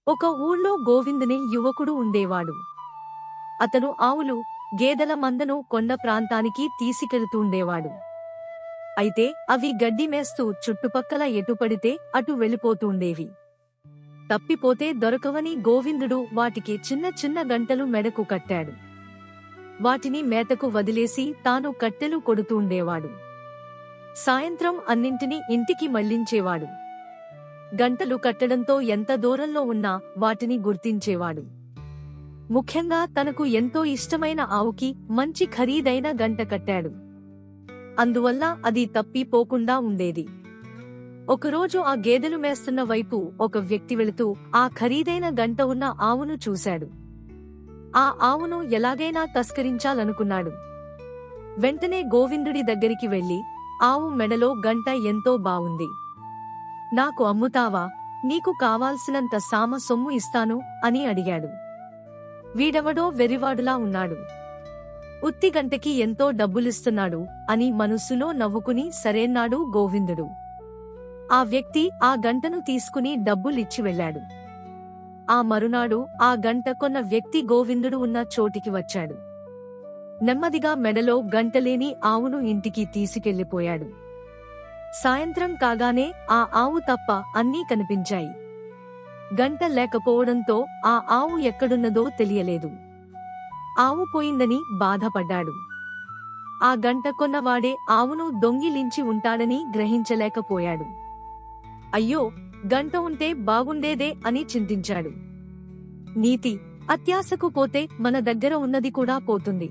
ఒక ఊళ్ళో గోవిందుని యువకుడు ఉండేవాడు. అతను ఆవులు, గేదెల మందను కొండ ప్రాంతానికి తీసుకెళుతూండేవాడు. అయితే అవి గడ్డి మేస్తూ చుట్టుపక్కల ఎటుపడితే అటు వెళ్ళిపోతూండేవి. తప్పిపోతే దొరకవని గోవిందుడు వాటికి చిన్న చిన్న గంటలు మెడకు కట్టాడు. వాటిని మేతకు వదిలేసి తాను కట్టెలు కొడుతూండేవాడు. సాయంత్రం అన్నింటినీ ఇంటికి మళ్లించేవాడు. గంటలు కట్టడంతో ఎంత దూరంలో ఉన్నా వాటిని గుర్తించేవాడు. ముఖ్యంగా తనకు ఎంతో ఇష్టమైన ఆవుకి మంచి ఖరీదైన గంట కట్టాడు. అందువల్ల అది తప్పిపోకుండా ఉండేది. ఒకరోజు ఆ గేదెలు మేస్తున్న వైపు ఒక వ్యక్తి వెళుతూ ఆ ఖరీదైన గంట ఉన్న ఆవును చూశాడు. ఆ ఆవును ఎలాగైనా తస్కరించాలనుకున్నాడు. వెంటనే గోవిందుడి దగ్గరికి వెళ్లి, ఆవు మెడలో గంట ఎంతో బావుంది, నాకు అమ్ముతావా? నీకు కావాల్సినంత సామ సొమ్ము ఇస్తాను అని అడిగాడు. వీడెవడో వెర్రివాడులా ఉన్నాడు, ఉత్తి గంటకి ఎంతో డబ్బులిస్తున్నాడు అని మనస్సులో నవ్వుకుని సరేన్నాడు గోవిందుడు. ఆ వ్యక్తి ఆ గంటను తీసుకుని డబ్బులిచ్చి వెళ్ళాడు. ఆ మరునాడు ఆ గంట కొన్న వ్యక్తి గోవిందుడు ఉన్న చోటికి వచ్చాడు. నెమ్మదిగా మెడలో గంటలేని ఆవును ఇంటికి తీసుకెళ్లిపోయాడు. సాయంత్రం కాగానే ఆ ఆవు తప్ప అన్నీ కనిపించాయి. గంట లేకపోవడంతో ఆ ఆవు ఎక్కడున్నదో తెలియలేదు. ఆవు పోయిందని బాధపడ్డాడు. ఆ గంట కొన్నవాడే ఆవును దొంగిలించి ఉంటాడని గ్రహించలేకపోయాడు. అయ్యో, గంట ఉంటే బాగుండేదే అని చింతించాడు. నీతి: అత్యాశకు పోతే మన దగ్గర ఉన్నది కూడా పోతుంది.